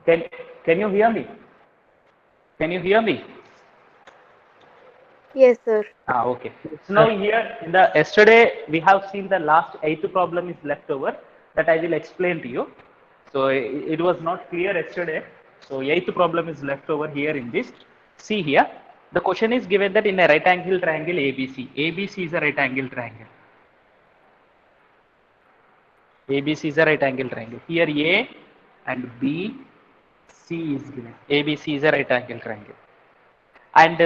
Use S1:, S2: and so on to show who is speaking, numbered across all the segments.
S1: Can can you hear me? Can you hear me?
S2: Yes, sir.
S1: Okay. So now here in the yesterday we have seen the last eighth problem is left over that I will explain to you. So it was not clear yesterday. So eighth problem is left over here in this. See here, the question is given that in a right angle triangle ABC. ABC is a right angle triangle. ABC is a right angle triangle. Here A and B, C is given. ABC is a right angle triangle. And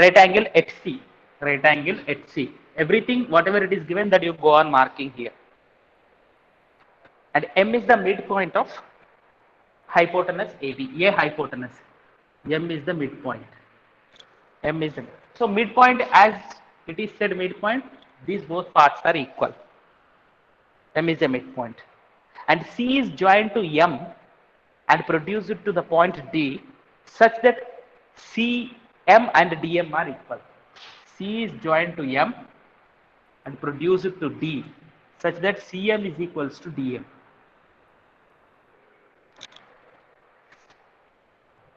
S1: right angle HC, right angle HC. Everything, whatever it is given, that you go on marking here. And M is the midpoint of hypotenuse AB. A hypotenuse. M is the midpoint. M is the so midpoint, as it is said midpoint. These both parts are equal. M is the midpoint, and C is joined to M and produce it to the point D, such that C, M and DM are equal. C is joined to M and produce it to D, such that CM is equals to DM.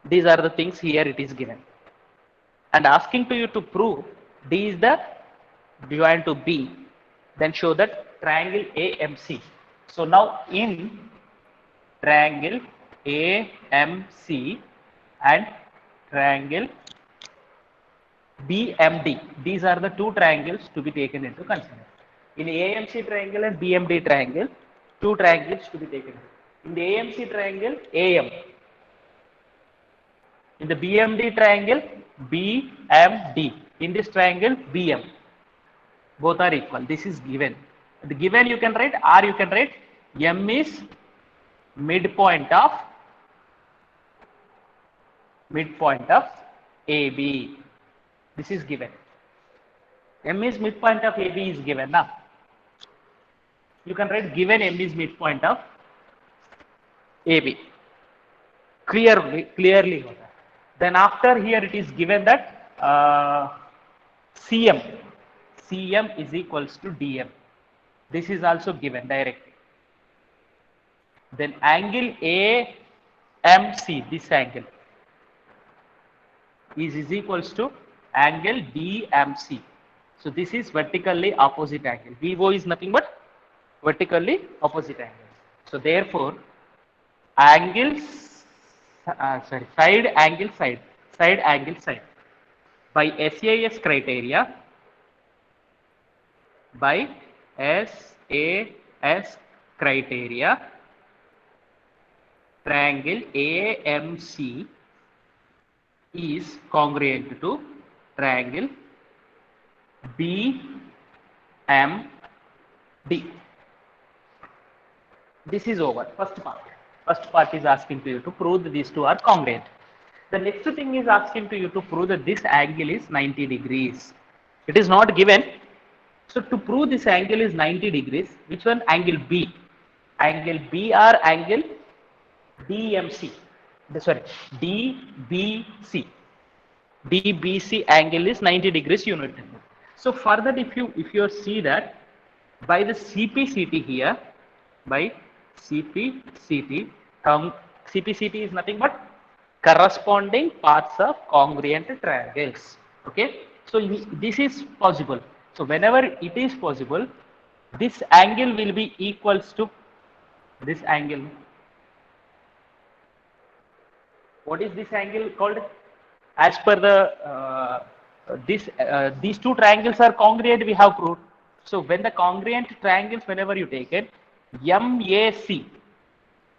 S1: These are the things here it is given. And asking to you to prove D is the joined to B, then show that triangle AMC. So now in triangle AMC and triangle BMD, these are the two triangles to be taken into consideration. In AMC triangle and BMD triangle, two triangles to be taken. In the AMC triangle, AM. In the BMD triangle, BMD. In this triangle, BM. Both are equal. This is given. The given you can write, or you can write M is midpoint of AB. This is given. M is midpoint of AB is given now. You can write given M is midpoint of AB. Clearly. Then after here it is given that CM is equals to DM. This is also given directly. Then angle AMC, this angle is equals to angle DMC. So this is vertically opposite angle. VO is nothing but vertically opposite angle. So therefore, angles, side angle side by SAS criteria, triangle AMC is congruent to triangle BMD. This is over. First part is asking to you to prove that these two are congruent. The next thing is asking to you to prove that this angle is 90 degrees. It is not given. So to prove this angle is 90 degrees, which one? Angle B. Angle B or angle DMC. Sorry, DBC. DBC angle is 90 degrees unit. So further, if you see that by the CPCT here, by CPCT, CPCT is nothing but corresponding parts of congruent triangles. Okay, so this is possible. So whenever it is possible, this angle will be equals to this angle. What is this angle called? As per the these two triangles are congruent, we have proved. So when the congruent triangles, whenever you take it, MAC,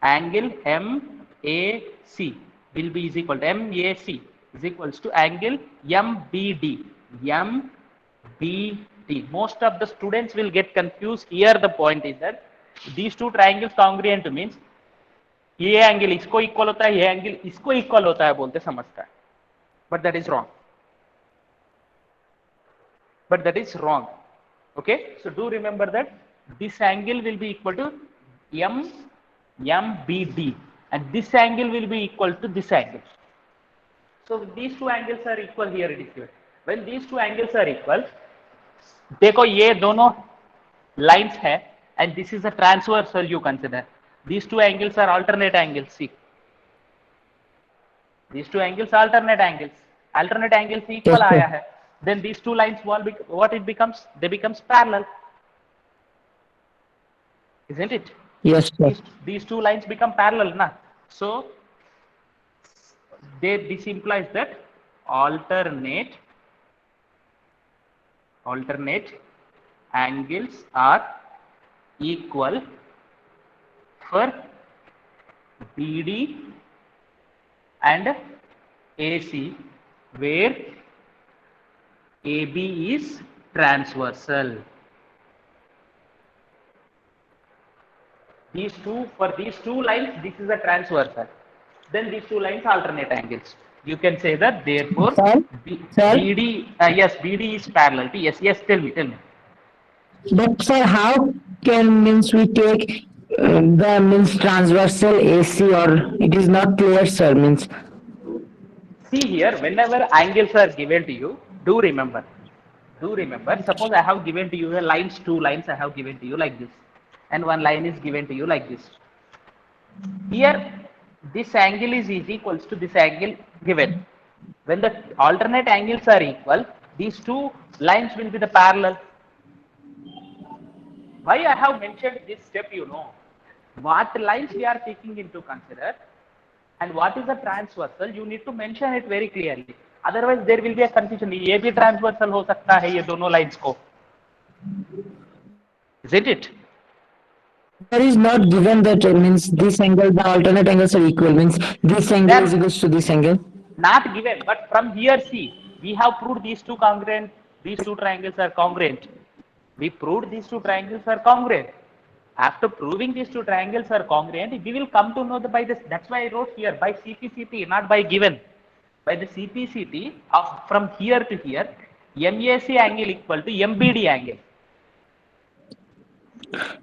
S1: angle MAC will be is equal to MAC is equals to angle MBD. MBD. Most of the students will get confused. Here the point is that these two triangles congruent means ये angle इसको equal होता है, ये angle इसको equal होता है बोलते समझता है, but that is wrong. Okay, so do remember that this angle will be equal to MBD and this angle will be equal to this angle. So these two angles are equal. Here it is given. When these two angles are equal, देखो ये दोनों lines है and this is a transversal, you consider. These two angles are alternate angles. See, These two angles are alternate angles. Alternate angles
S2: Yes,
S1: equal
S2: sir.
S1: आया है. Then these two lines what it becomes? They becomes parallel, isn't it?
S2: Yes, sir.
S1: These two lines become parallel, na? So this implies that alternate angles are equal for BD and AC, where AB is transversal. For these two lines, this is a transversal. Then these two lines alternate angles. You can say that therefore
S2: Sir, sir,
S1: BD, yes, BD is parallel to, yes, yes, tell me.
S2: but sir, how can means we take the means transversal AC or it is not clear, sir. Means
S1: See here, whenever angles are given to you, do remember, suppose I have given to you a lines, two lines I have given to you like this, and one line is given to you like this. Here, this angle is equals to this angle given. When the alternate angles are equal, these two lines will be the parallel. Why I have mentioned this step, what lines we are taking into consider and what is the transversal, you need to mention it very clearly. Otherwise, there will be a confusion. ये भी transversal हो सकता है ये दोनों lines को, isn't it?
S2: there is not given that means this angle, the alternate angles are equal. Means this
S1: They
S2: angle is
S1: are
S2: equals to this angle.
S1: not given, but from here, see, we have proved these two congruent, these two triangles are congruent. We proved these two triangles are congruent. After proving these two triangles are congruent, we will come to know by this. That's why I wrote here by CPCT, not by given. By the CPCT of from here to here, MAC angle equal to MBD angle.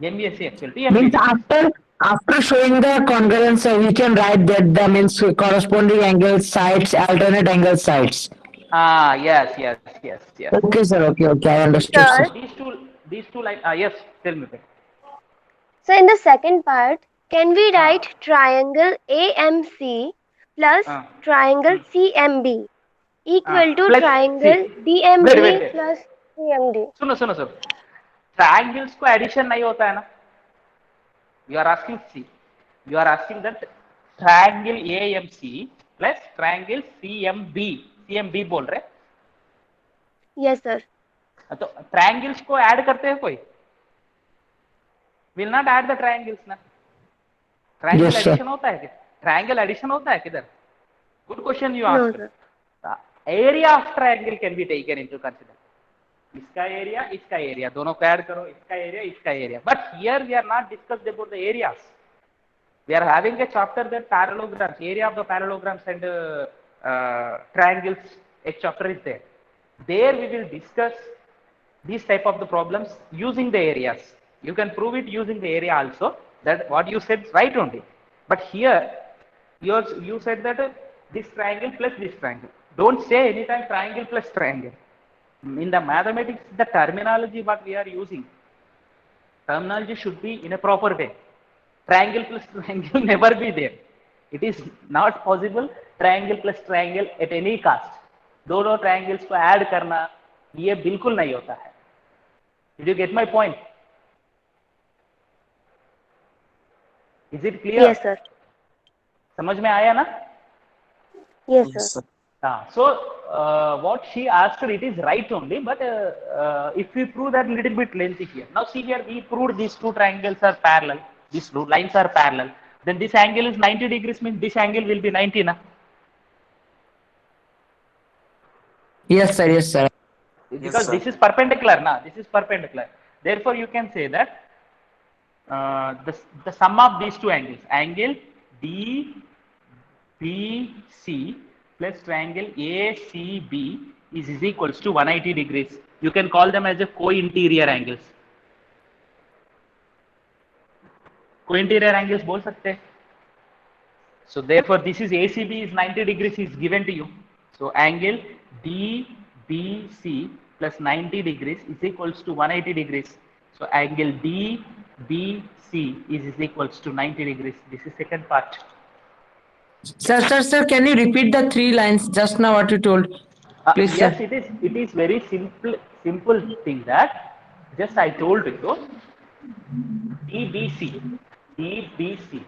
S1: MAC equal to
S2: Means
S1: MBD.
S2: after showing the congruence, we can write that the means corresponding angle sides, alternate angle sides.
S1: Ah, yes.
S2: Okay, sir. Okay. I understood, sir.
S3: Sir,
S1: These two like yes. Tell me.
S3: so in the second part, can we
S1: Ah,
S3: write triangle AMC plus
S1: ah,
S3: triangle
S1: hmm.
S3: CMB equal to
S1: Plus,
S3: triangle
S1: see, wait.
S3: DMB plus CMD?
S1: सुनो. Triangles को addition नहीं होता है ना? You are asking that triangle AMC plus triangle CMB. CMB बोल रहे?
S3: Yes, sir.
S1: तो triangles को add करते हैं कोई? Will not add the triangles ना? Triangle
S2: Yes, sir.
S1: addition होता है क्या? Triangle addition होता है किधर? Good question you
S3: No,
S1: asked.
S3: sir.
S1: The area of triangle can be taken into consider. इसका एरिया दोनों को ऐड करो, इसका area. But here we are not discussed about the areas. We are having a chapter that parallelograms, area of the parallelograms and triangles. A chapter is there. There we will discuss these type of the problems using the areas. You can prove it using the area also. That what you said right only. But here you said that this triangle plus this triangle. Don't say anytime triangle plus triangle. In the mathematics, the terminology what we are using, terminology should be in a proper way. Triangle plus triangle never be there. It is not possible triangle plus triangle at any cost. दोनों triangles को add करना ये बिल्कुल नहीं होता है. Did you get my point? Is it clear?
S3: Yes, sir.
S1: समझ में आया ना?
S3: Yes, sir.
S1: So what she asked, it is right only, but if we prove that little bit lengthy here. Now see here, we proved these two triangles are parallel, these two lines are parallel. Then this angle is 90 degrees, means this angle will be 90 na?
S2: Yes, sir.
S1: Because this is perpendicular na, this is perpendicular. Therefore you can say that the sum of these two angles, angle DBC plus triangle ACB is equals to 180 degrees. You can call them as a co-interior angles. Co-interior angles बोल सकते हैं. So therefore this is ACB is 90 degrees is given to you. So angle DBC plus 90 degrees is equals to 180 degrees. So angle DBC is equals to 90 degrees. This is second part.
S2: Sir, can you repeat the three lines just now what you told? Please,
S1: Yes,
S2: sir.
S1: it is very simple thing that just I told you DBC DBC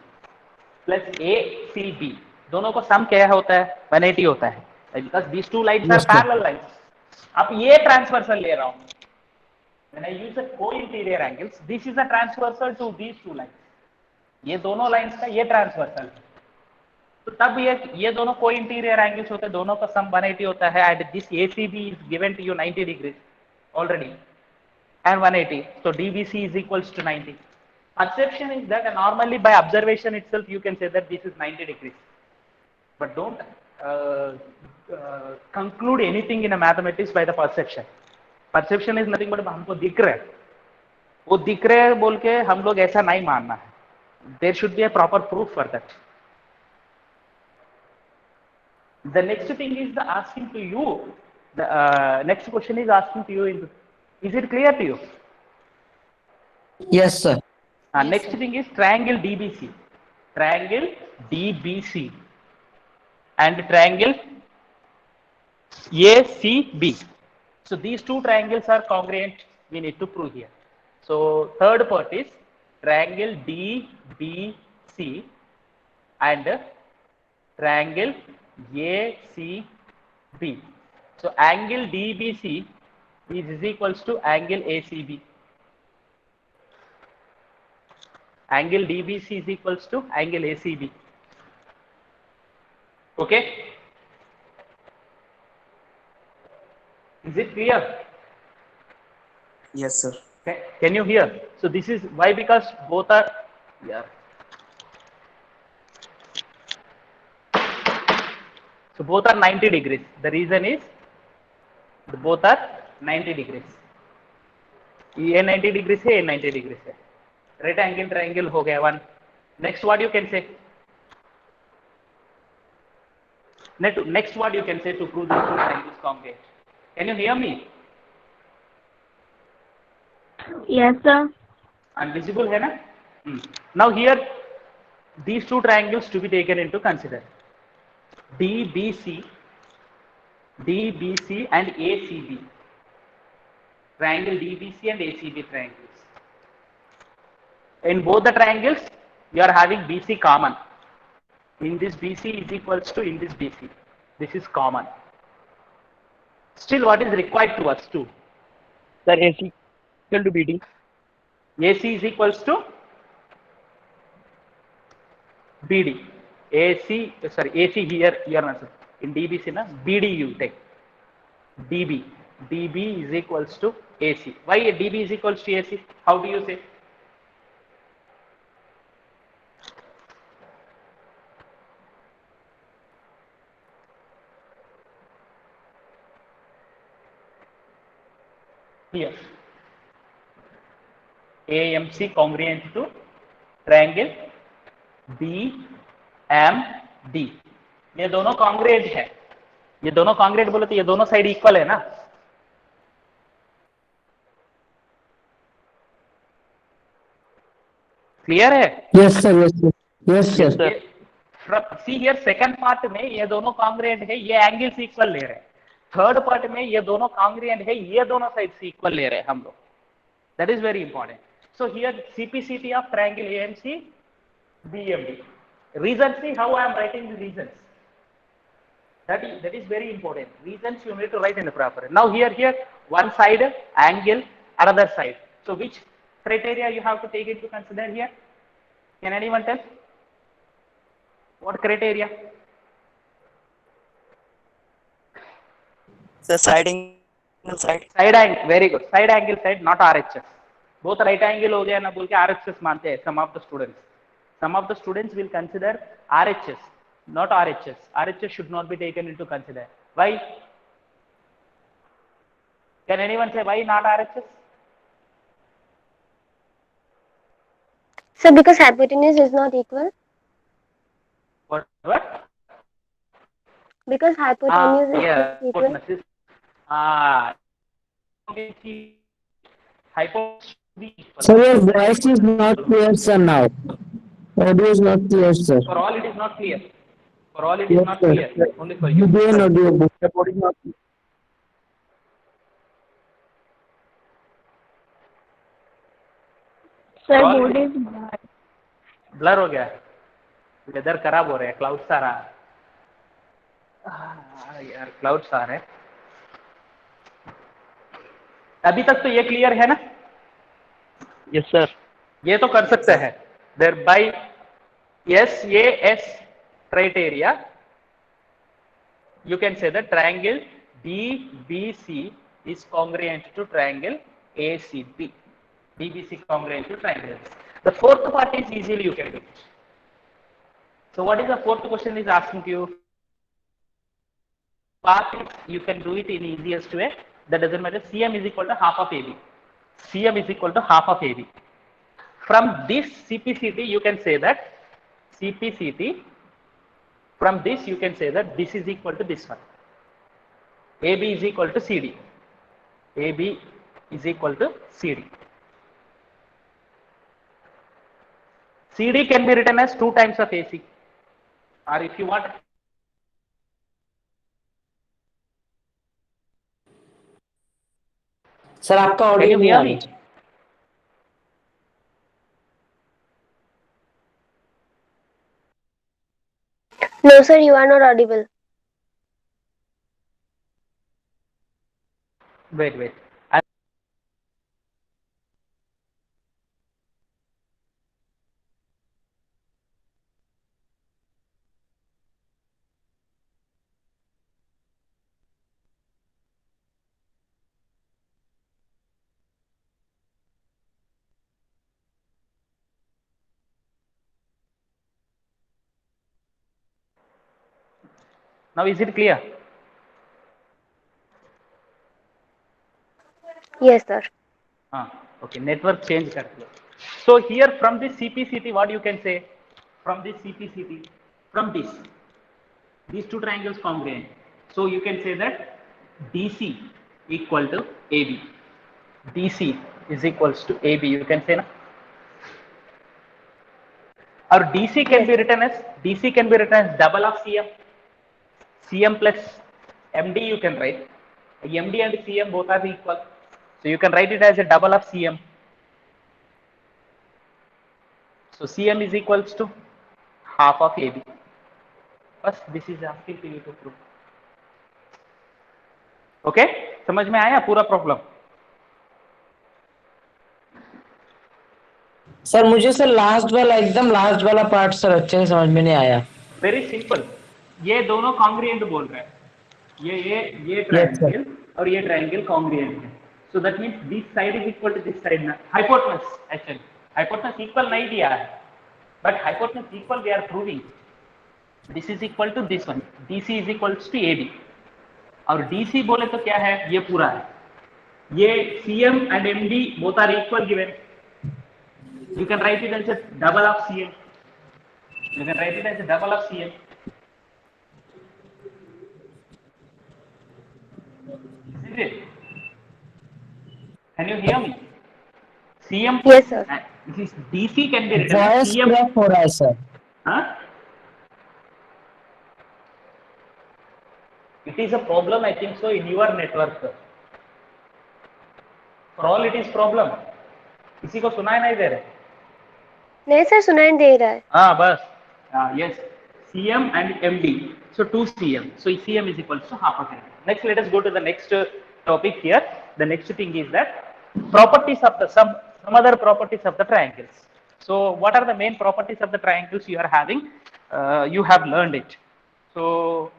S1: plus ACB दोनों को सम क्या होता है 180 होता है because these two lines are
S2: Yes, sir.
S1: parallel lines. अब ये transversal ले रहा हूँ when I use the co-interior angles this is a transversal to these two lines. ये दोनों लाइंस का ये ट्रांसवर्सल है तो तब ये दोनों को इंटीरियर एंगल्स होते हैं दोनों का सम 180 होता है and this ACB is given to you 90 degrees already and 180 so DBC is equals to 90. Perception is that normally by observation itself you can say that this is 90 degrees but don't conclude anything in a mathematics by the perception. Perception is nothing but हमको दिख रहा है वो दिख रहे हैं बोल के हम लोग ऐसा नहीं मानना है. There should be a proper proof for that. The next thing is the asking to you. The next question is asking to you. Is it clear to you?
S2: Yes, sir.
S1: Next thing is triangle DBC. Triangle DBC and triangle ACB. So these two triangles are congruent. We need to prove here. So third part is triangle DBC and triangle ACB. So angle DBC is equals to angle ACB. Angle DBC is equals to angle ACB. Okay? Is it clear?
S4: Yes, sir.
S1: Can you hear? So this is why because both are yeah. So both are 90 degrees. The reason is both are 90 degrees. ये 90 degrees है, ये 90 degrees है. Right angle triangle हो गया one. Next what you can say? Next what you can say to prove these two triangles congruent? Can you hear me?
S3: Yes, sir.
S1: Invisible है ना? Now here these two triangles to be taken into consider. DBC and ACB. Triangle DBC and ACB triangles. In both the triangles, you are having BC common. In this BC is equals to in this BC. This is common. Still, what is required to us too?
S4: Sir, AC equal to BD.
S1: AC is equals to BD. AC here answer. In DBC na BD you take. DB is equals to AC. Why DB is equals to AC? How do you say? Here AMC congruent to triangle BMD. ये दोनों congruent है. ये दोनों congruent बोले तो ये दोनों side equal है ना. क्लियर है?
S2: Yes, sir. Yes, sir. Yes, sir.
S1: See here second part में ये दोनों कॉन्ग्रेंट है ये एंगल्स इक्वल ले रहे हैं. थर्ड पार्ट में ये दोनों कॉन्ग्रेंट है ये दोनों साइड से इक्वल ले रहे हैं हम लोग. That is very important. So here CPCT of triangle AMC BMD. Reasons, see how I am writing the reasons. That is very important. Reasons you need to write in the proper. Now here one side angle, another side. So which criteria you have to take into consider here? Can anyone tell? What criteria?
S4: Sir, side angle side.
S1: Side angle, very good. Side angle side, not RHS. Both right angle हो गया ना बोल के RHS मानते हैं some of the students. Some of the students will consider RHS, not RHS. RHS should not be taken into consider. Why? Can anyone say why not RHS?
S3: So because hypotenuse is not equal.
S1: What?
S3: Because hypotenuse is
S1: Yeah,
S3: not equal.
S1: hypotenuse. Hypotenuse.
S2: Sir, your voice is not clear, sir, now. Audio is not clear, sir.
S1: For all, it is not clear. For all, it is
S2: Yes,
S1: not
S2: sir.
S1: clear. Only for you.
S2: Video and audio both.
S4: The board is not.
S1: For
S3: Sir,
S1: all,
S3: board
S1: it
S3: is bad.
S1: blur हो गया. Weather खराब हो रहा है. Clouds आ रहा है. यार clouds आ रहे हैं. अभी तक तो ये क्लियर है ना?
S4: Yes, sir.
S1: ये तो कर सकते हैं. There by SAS criteria, you can say that triangle DBC is congruent to triangle ACB. DBC congruent to triangle. The fourth part is easily you can do it. So what is the fourth question is asking you? Part is you can do it in easiest way. That doesn't matter. CM is equal to half of AB. CM is equal to half of AB. From this CPCT, you can say that CPCT. From this, you can say that this is equal to this one. AB is equal to CD. AB is equal to CD. CD can be written as 2 times of AC. Or if you want,
S2: sir आपका
S1: can
S2: audio
S1: you
S2: नहीं
S1: hear
S2: आ
S1: me?
S2: रहा.
S3: No, sir, you are not audible.
S1: Wait. Now is it clear?
S3: Yes, sir.
S1: Okay, network change कर दिया. So here from this CPCT, what you can say? From this CPCT, from this, these two triangles congruent. So you can say that DC equal to AB. DC is equals to AB. You can say na? Or DC can
S3: Yes.
S1: be written as double of CM. CM plus MD you can write. MD and CM both are equal. So you can write it as a double of CM. So CM is equals to half of AB. First, this is asking you to prove. Okay? समझ में आया पूरा problem?
S2: Sir मुझे sir last वाला एकदम last वाला part sir अच्छे से समझ में नहीं आया.
S1: Very simple. ये दोनों कॉन्ग्रुएंट बोल रहे हैं. ये
S2: यस सर.
S1: ट्रायंगल और ये ट्रायंगल कॉन्ग्रुएंट है. So that means this side is equal to this side ना. हाइपोटेनस एक्चुअली हाइपोटेनस इक्वल नहीं दिया है, but hypotenuse equal we are proving. This is equal to this one. DC is equals to AB. और DC बोले तो क्या है? ये पूरा है. ये CM and MD both are equal given. You can write it as a double of CM. You can write it as a double of CM. Isn't it? Can you hear me? CM.
S3: Yes, sir.
S1: This DC can be written as
S2: voice
S1: CM.
S2: Crack हो रहा है sir.
S1: Huh? It is a problem, I think so, in your network. For all, it is problem. किसी को सुनाई नहीं दे रहे?
S3: नहीं sir, सुनाई दे रहा है.
S1: हाँ बस. Yes. CM and MD. So 2 CM. So CM is equals to half of MD. Next, let us go to the next topic here. The next thing is that properties of the some other properties of the triangles. So what are the main properties of the triangles you are having? You have learned it. So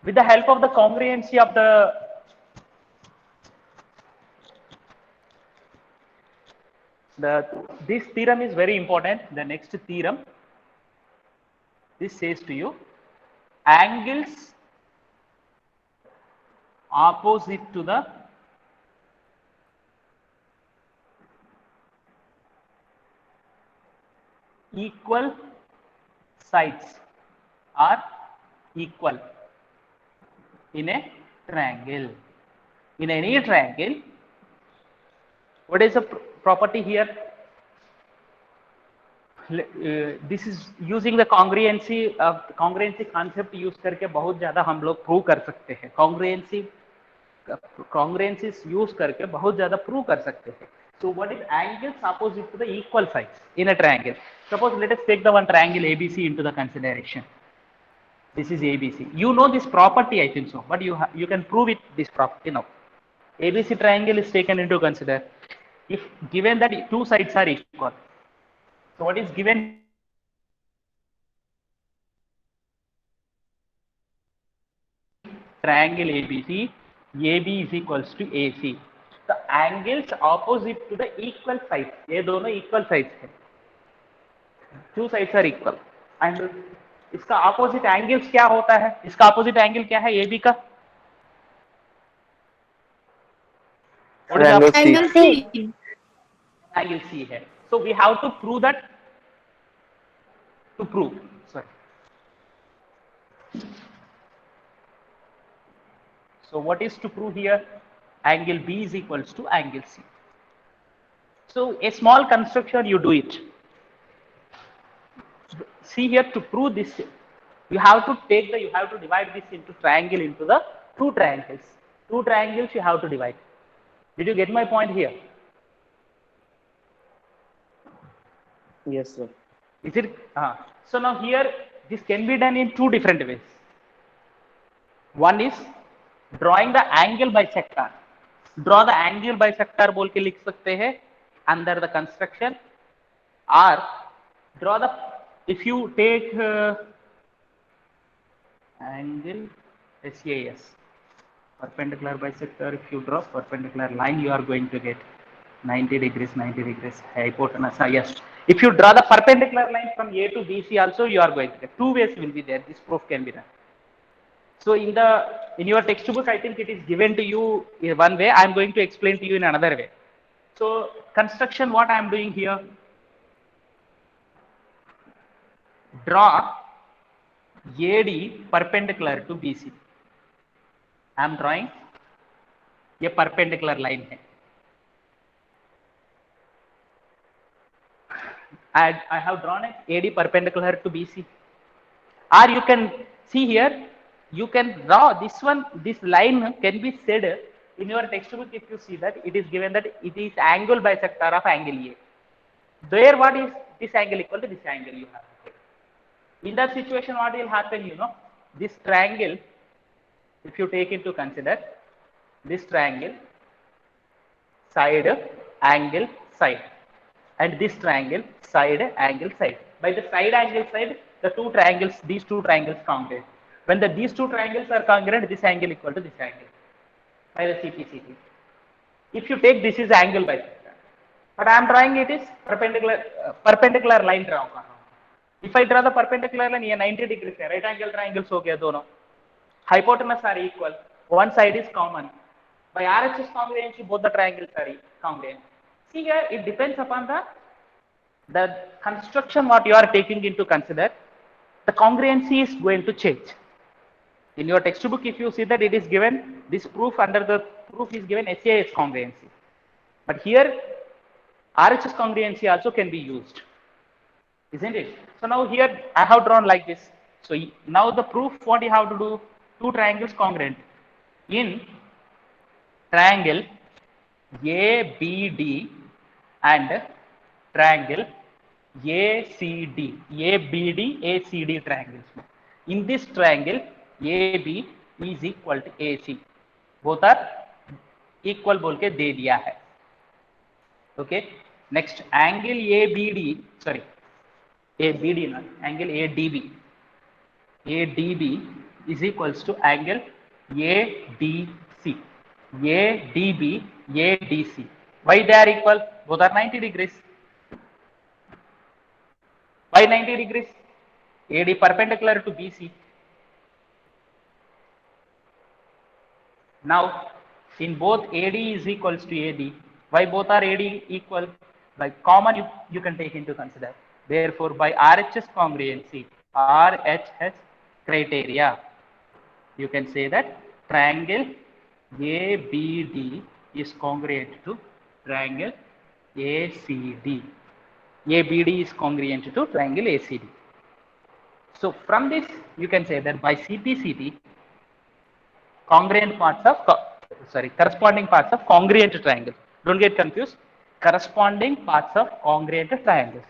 S1: with the help of the congruency of this theorem is very important. The next theorem, this says to you, angles opposite to the equal sides are equal in a triangle. In any triangle, what is the property here? This is using the congruency concept use करके बहुत ज्यादा हम लोग prove कर सकते हैं. कॉन्ग्रुएंसीज use करके बहुत ज्यादा प्रूव कर सकते हैं. So what is angles opposite to the equal sides in a triangle? Suppose let us take the one triangle ABC into the consideration. This is ABC. You know this property, I think so, but you can prove it this property now. ABC triangle is taken into consider. If given that two sides are equal, so what is given? Triangle ABC, AB is equals to AC. The angles opposite to the equal sides, ये दोनों equal sides हैं. Two sides are equal. And इसका opposite angles क्या होता है? इसका opposite angle क्या है AB का? What is
S4: Triangle C.
S3: Angle C.
S1: angle C है. So we have to prove that. To prove, sorry. So what is to prove here? Angle B is equals to angle C. So a small construction, you do it. See here, to prove this, you have to divide this into triangle into the two triangles. Two triangles you have to divide. Did you get my point here?
S4: Yes, sir.
S1: Is it? So now here, this can be done in two different ways. One is drawing the angle bisector. Draw the angle bisector बोल के लिख सकते हैं under the construction, or draw the, if you take angle SAS, perpendicular bisector, if you draw perpendicular line, you are going to get 90 degrees, hypotenuse. Yes. If you draw the perpendicular line from A to BC also, you are going to get, two ways will be there. This proof can be done. So in your textbook, I think it is given to you in one way. I am going to explain to you in another way. So construction, what I am doing here, draw AD perpendicular to BC. I am drawing a perpendicular line है. I have drawn it AD perpendicular to BC. Or you can see here, you can draw this one, this line can be said in your textbook. If you see that it is given that it is angle bisector of angle A. There, what is this angle equal to this angle you have. In that situation, what will happen, you know, this triangle, if you take into consider this triangle, side, angle, side, and this triangle, side, angle, side. By the side, angle, side, the two triangles, these two triangles congruent. When these two triangles are congruent, this angle equal to this angle by the CPCT. If you take this is angle bisector, but I am drawing it is perpendicular line draw. If I draw the perpendicular line, ये 90 degrees है, right angle triangles हो गया दोनों. Hypotenuse are equal. One side is common. By RHS congruency, both the triangles are congruent. See here, it depends upon the construction what you are taking into consider. The congruency is going to change. In your textbook, if you see that it is given, this proof under the proof is given SAS congruency. But here, RHS congruency also can be used. Isn't it? So now here I have drawn like this. So now the proof, what you have to do, two triangles congruent. In triangle ABD and triangle ACD, ABD, ACD triangles. In this triangle, AB is equal to AC. Both are equal बोल के दे दिया है. Okay. Next, angle ABD, sorry, ABD not, angle ADB. ADB is equals to angle ADC. ADB, ADC. Why they are equal? Both are 90 degrees. Why 90 degrees? AD perpendicular to BC. Now, in both AD is equals to AD. Why both are AD equal? By common you can take into consider. Therefore, by RHS congruency, RHS criteria, you can say that triangle ABD is congruent to triangle ACD. ABD is congruent to triangle ACD. So from this, you can say that by CPCT, congruent parts of corresponding parts of congruent triangles. Don't get confused. Corresponding parts of congruent triangles.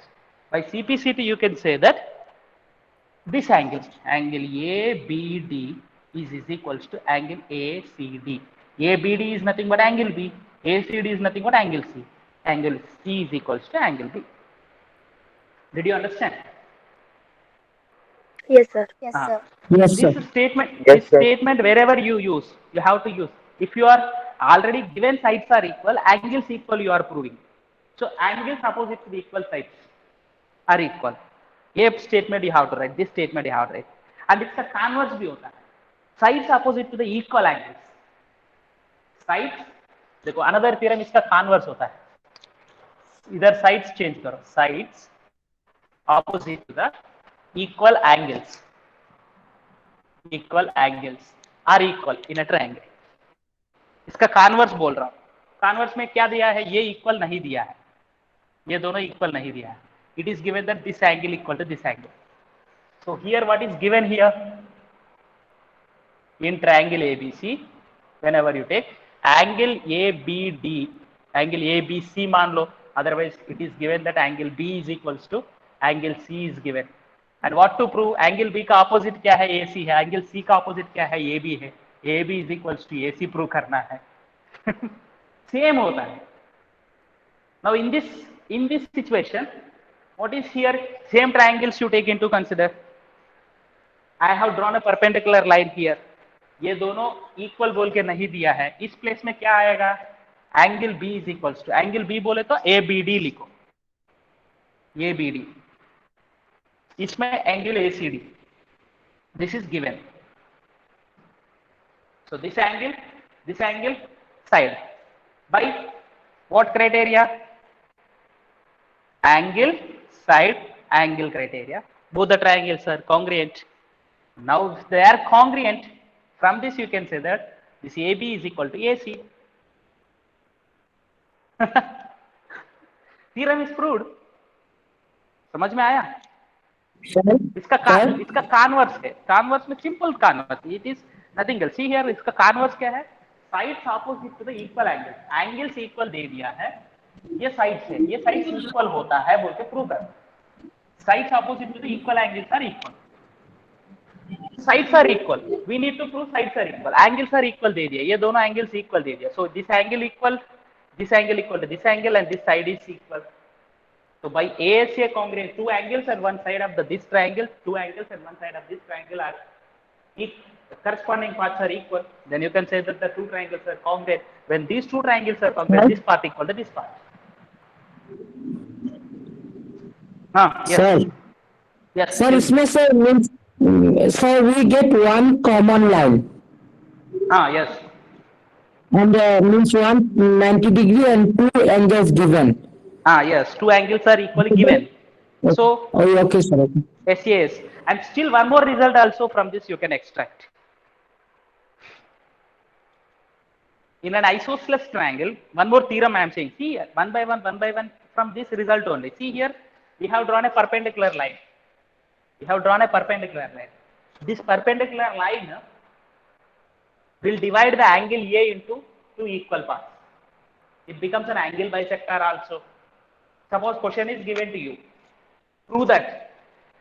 S1: By CPCT, you can say that this angle, angle ABD is equals to angle ACD. ABD is nothing but angle B. ACD is nothing but angle C. Angle C is equals to angle B. Did you understand?
S3: Yes, sir.
S2: Yes, sir.
S1: This statement wherever you use, you have to use. If you are already given sides are equal, angles equal you are proving. So angles opposite to the equal sides are equal. ये statement you have to write, this statement you have to write. And इसका converse भी होता है. Sides opposite to the equal angles. Sides, देखो another theorem इसका converse होता है. इधर sides change करो. Sides opposite to the equal angles are equal in a triangle. इसका कॉन्वर्स बोल रहा हूं. कॉन्वर्स में क्या दिया है? ये इक्वल नहीं दिया है, ये दोनों इक्वल नहीं दिया है. It is given that this angle equal to this angle. So here what is given here in triangle ABC, whenever you take angle ABD, angle ABC मान लो, otherwise it is given that angle B is equals to angle C is given. And what to prove? angle B का opposite क्या है? AC है. angle C का opposite क्या है? AB है. AB is equals to AC prove करना है. Same होता है. Now in this situation, what is here? Same triangles you take into consider. I have drawn a perpendicular line here. ये दोनों इक्वल बोल के नहीं दिया है. इस प्लेस में क्या आएगा? Angle B is equals to, angle B बोले तो ए बी डी लिखो, ए बी डी. इसमें angle A C D, this is given. So this angle side by what criteria? Angle side angle criteria. Both the triangles are congruent. Now if they are congruent, from this you can say that this AB is equal to AC. Theorem is proved. समझ में आया? इसका converse है. Converse में simple converse, it is nothing else. See here, इसका converse क्या है? Sides opposite to the equal angles. Angles equal दे दिया है, ये साइड्स है, ये साइड्स इक्वल होता है बोल के प्रूव कर. Sides opposite to the equal angles are equal. Sides are equal. We need to prove sides are equal. Angles are equal दे दिया, ये दोनों angles equal दे दिया. So this angle equal to this angle and this side is equal. So by ASA congruent, two angles at one side of this triangle, two angles at one side of this triangle are corresponding parts are equal. Then you can say that the two triangles are congruent. When these two triangles are congruent, this part equal to this part. Yes.
S2: Sir.
S1: Yes.
S2: Sir, इसमें sir means so we get one common line.
S1: Yes.
S2: And means 190 degree and two angles given.
S1: Yes. Two angles are equally given. So.
S2: Oh, okay, sir.
S1: Yes. And still one more result also from this you can extract. In an isosceles triangle, one more theorem I am saying. See here, one by one from this result only. See here, we have drawn a perpendicular line. This perpendicular line will divide the angle A into two equal parts. It becomes an angle bisector also. Suppose question is given to you. Prove that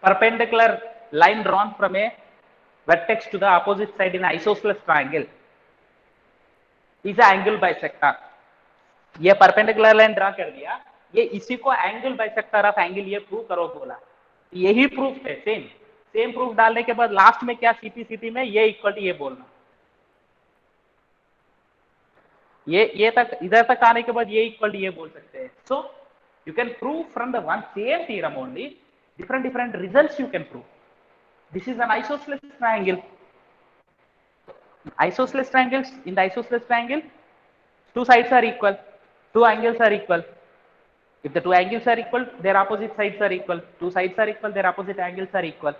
S1: perpendicular line drawn from a vertex to the opposite side in an isosceles triangle is an angle bisector. ये perpendicular line draw कर दिया, ये इसी को angle bisector of angle ये prove करो बोला. यही प्रूफ है. सेम प्रूफ डालने के बाद लास्ट में क्या सीपीसीटी में ये इक्वल टू ये बोलना. ये तक इधर तक आने के बाद ये इक्वल टू ये बोल सकते हैं. So you can prove from the one same theorem only different results you can prove. This is an isosceles triangle. Isosceles triangles, in the isosceles triangle, two sides are equal, two angles are equal. If the two angles are equal, their opposite sides are equal. Two sides are equal, their opposite angles are equal.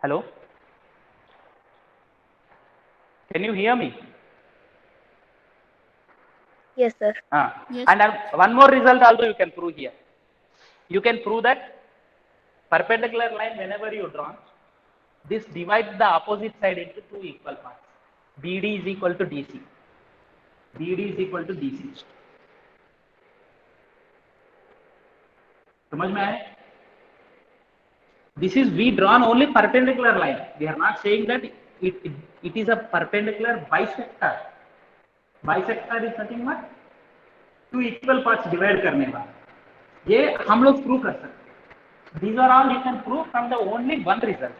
S1: Hello? Can you hear me?
S3: Yes, sir.
S5: Yes.
S1: And one more result also you can prove here. You can prove that perpendicular line whenever you draw, this divides the opposite side into two equal parts. BD is equal to DC. BD is equal to DC. समझ में आए? This is we drawn only perpendicular line. We are not saying that it is a perpendicular bisector. Bisector is nothing but two equal parts divide करने का. ये हम लोग prove कर सकते हैं. These are all you can prove from the only one result.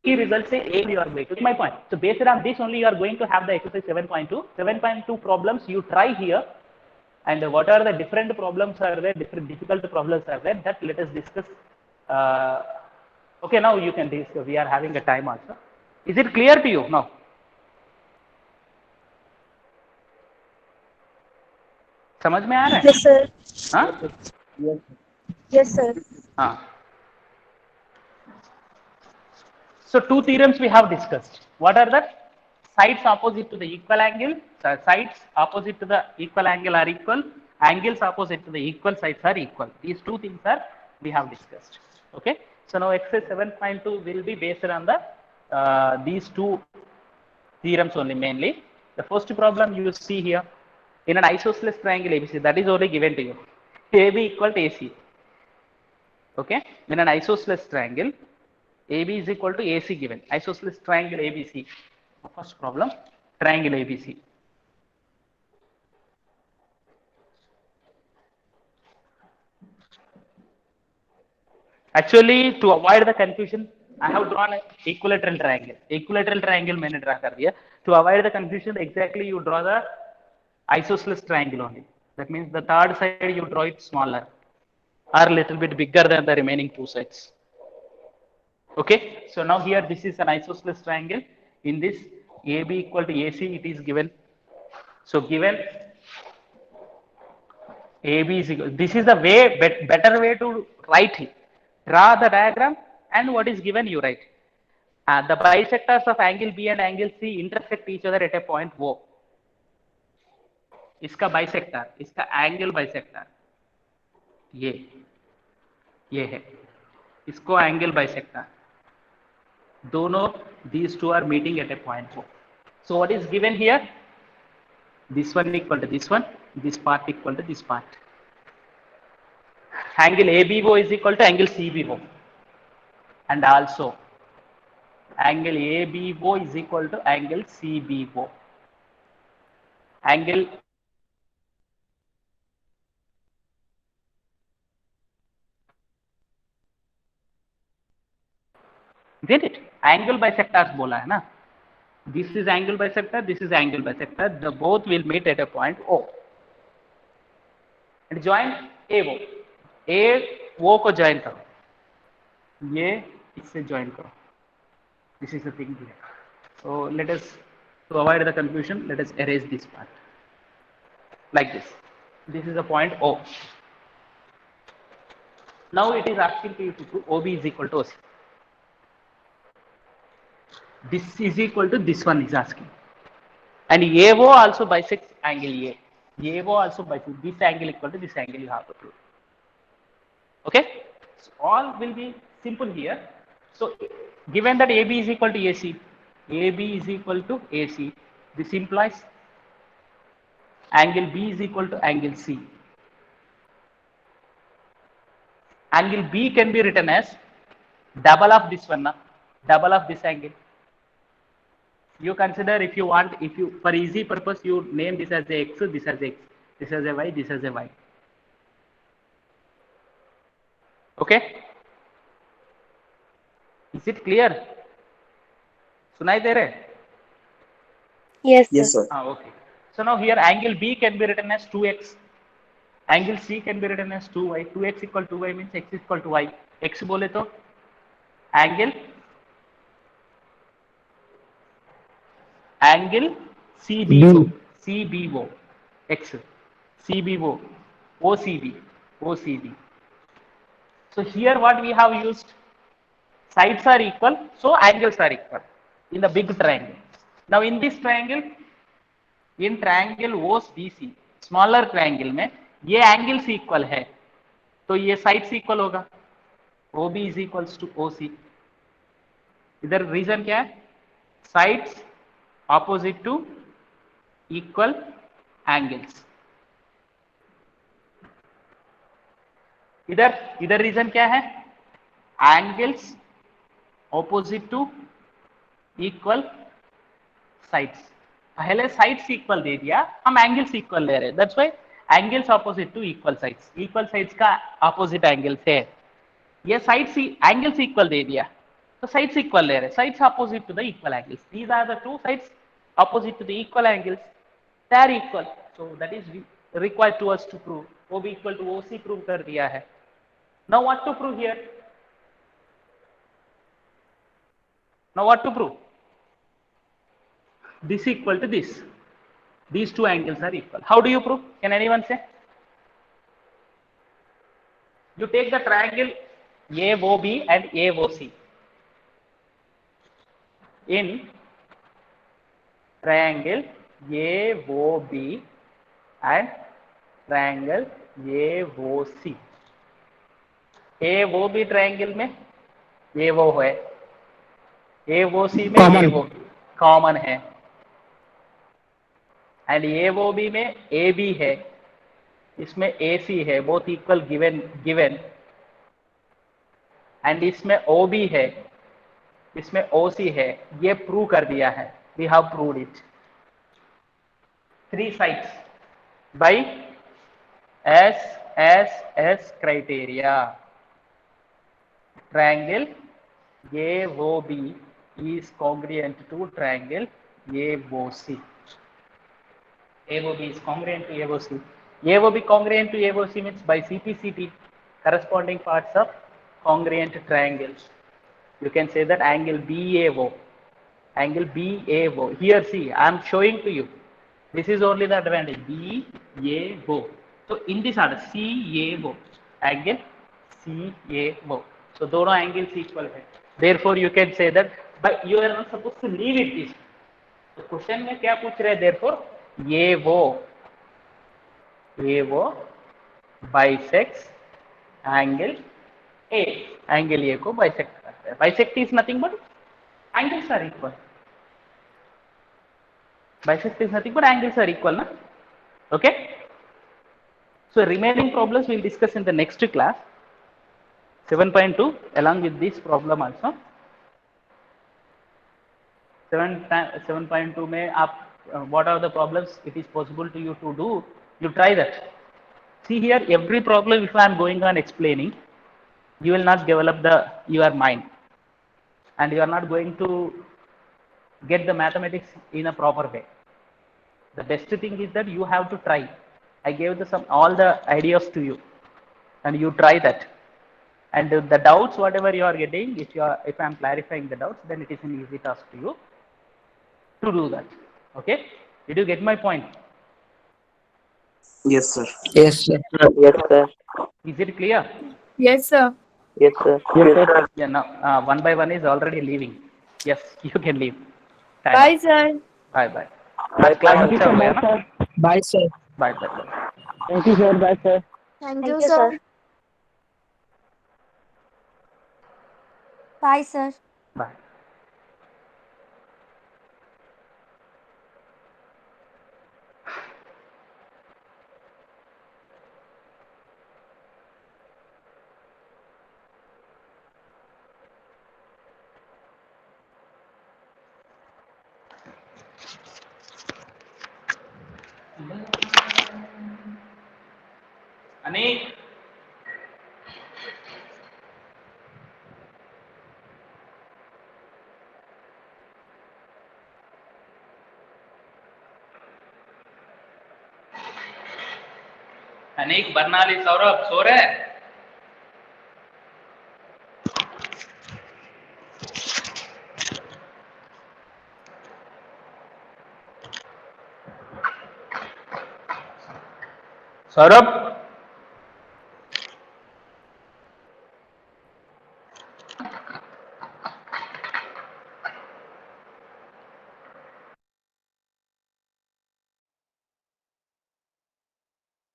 S1: Key result say A you are going to my point. So based on this only you are going to have the exercise 7.2. 7.2 problems you try here, and what are the different problems are there, different difficult problems are there, that let us discuss. Okay, now you can discuss. We are having a time also. Is it clear to you now? समझ में आ रहा है?
S3: Yes, sir.
S1: हाँ?
S3: Yes, sir.
S1: हाँ. So two theorems we have discussed. What are the sides opposite to the equal angle? Sides opposite to the equal angle are equal. Angles opposite to the equal sides are equal. These two things are we have discussed. Okay. So now exercise 7.2 will be based on the these two theorems only mainly. The first problem you see here in an isosceles triangle ABC, that is only given to you. AB equal to AC. Okay. In an isosceles triangle, AB is equal to AC given. Isosceles triangle ABC. First problem, triangle ABC. Actually, to avoid the confusion, I have drawn an equilateral triangle. Equilateral triangle मैंने draw कर दिया. To avoid the confusion, exactly you draw the isosceles triangle only. That means the third side you draw it smaller or little bit bigger than the remaining two sides. Okay, so now here this is an isosceles triangle. In this AB equal to AC, it is given. So given AB is equal. This is the way better way to write it. Draw the diagram and what is given you write. The bisectors of angle B and angle C intersect each other at a point O. इसका bisector, इसका angle bisector ये है. इसको angle bisector. दोनों these two are meeting at a point O. So what is given here? This one equal to this one, this part equal to this part. Angle ABO is equal to angle CBO, and also angle ABO is equal to angle CBO. Angle get it? Angle bisectors बोला है ना? This is angle bisector, this is angle bisector. The both will meet at a point O. And join AO. AO को join करो. ये इससे join करो. This is the thing here. So let us, to avoid the confusion, let us erase this part. Like this. This is the point O. Now it is asking you to prove OB is equal to OC. This is equal to this one is asking. And AO also bisects angle A. AO also bisects this angle equal to this angle you have to prove. Okay? So all will be simple here. So given that AB is equal to AC, AB is equal to AC, this implies angle B is equal to angle C. Angle B can be written as double of this one, double of this angle. You consider if you want, if you for easy purpose you name this as a X, this as X, this as a Y, this as a Y. Okay? Is it clear? सुनाई दे रहे?
S3: Yes, sir.
S4: Yes, sir.
S1: Okay. So now here angle B can be written as 2x. Angle C can be written as 2y. 2x equal to y means x is equal to y. X बोले तो angle CBO, CBO, X, CBO, OCB, OCB. So here what we have used, sides are equal, so angles are equal in the big triangle. Now in this triangle, in triangle OCBC, smaller triangle में ये angles equal है, तो ये sides equal होगा, OB is equals to OC. इधर reason क्या है, sides opposite to equal angles. इधर इधर रीजन क्या है, angles opposite to equal sides. पहले साइड्स इक्वल दे दिया, हम एंगल्स इक्वल ले रहे हैं, that's why angles opposite to equal sides. Equal sides का ऑपोजिट एंगल्स है. ये साइड्स एंगल्स इक्वल दे दिया तो साइड्स इक्वल ले रहे हैं, sides opposite to the equal angles. These are the two sides opposite to the equal angles, they are equal, so that is required to us to prove. OB equal to OC prove कर दिया है. Now what to prove here, now what to prove, this equal to this, these two angles are equal. How do you prove, can anyone say? You take the triangle AOB and AOC. In triangle AOB and triangle AOC, AOB triangle में AO है, AOC में AO common है, and AOB में AB है, इसमें AC है, both equal given, and इसमें OB है, इसमें OC है. ये प्रूव कर दिया है, we have proved it. 3 sides by SSS criteria. Triangle AOB is congruent to triangle AOC. AOB is congruent to AOC. AOB congruent to AOC means by CPCT, corresponding parts of congruent triangles. You can say that angle BAO. Angle BAO. Here see, I am showing to you. This is only the advantage. BAO. So in this order, CAO. Angle CAO. So दोनों angles equal है. Therefore you can say that, but you are not supposed to leave it this. तो question में क्या पूछ रहे हैं? Therefore AO bisects angle A. Angle A को bisect करते हैं. Bisect is nothing but angles are equal. Bisect is nothing but angles are equal, na? Okay. So remaining problems we will discuss in the next class. 7.2 along with this problem also. 7.2 में आप what are the problems it is possible to you to do, you try that. See here, every problem if I am going on explaining, you will not develop your mind, and you are not going to get the mathematics in a proper way. The best thing is that you have to try. I gave all the ideas to you, and you try that. And the doubts, whatever you are getting, if I am clarifying the doubts, then it is an easy task to you to do that. Okay? Did you get my point?
S4: Yes, sir.
S2: Yes, sir.
S5: Yes, sir.
S1: Is it clear?
S6: Yes, sir.
S5: Yes, sir. Yes, sir.
S1: Yeah. Now one by one is already leaving. Yes, you can leave. Time.
S6: Bye, sir.
S1: Bye. Bye. आज class अच्छा हो गया ना?
S2: Bye, sir.
S1: Bye.
S5: Thank you, sir. Bye, sir.
S3: Thank you, sir. Bye, sir.
S1: Bye. Anik Anik Barnali Saurabh सो रहे हैं? सौरभ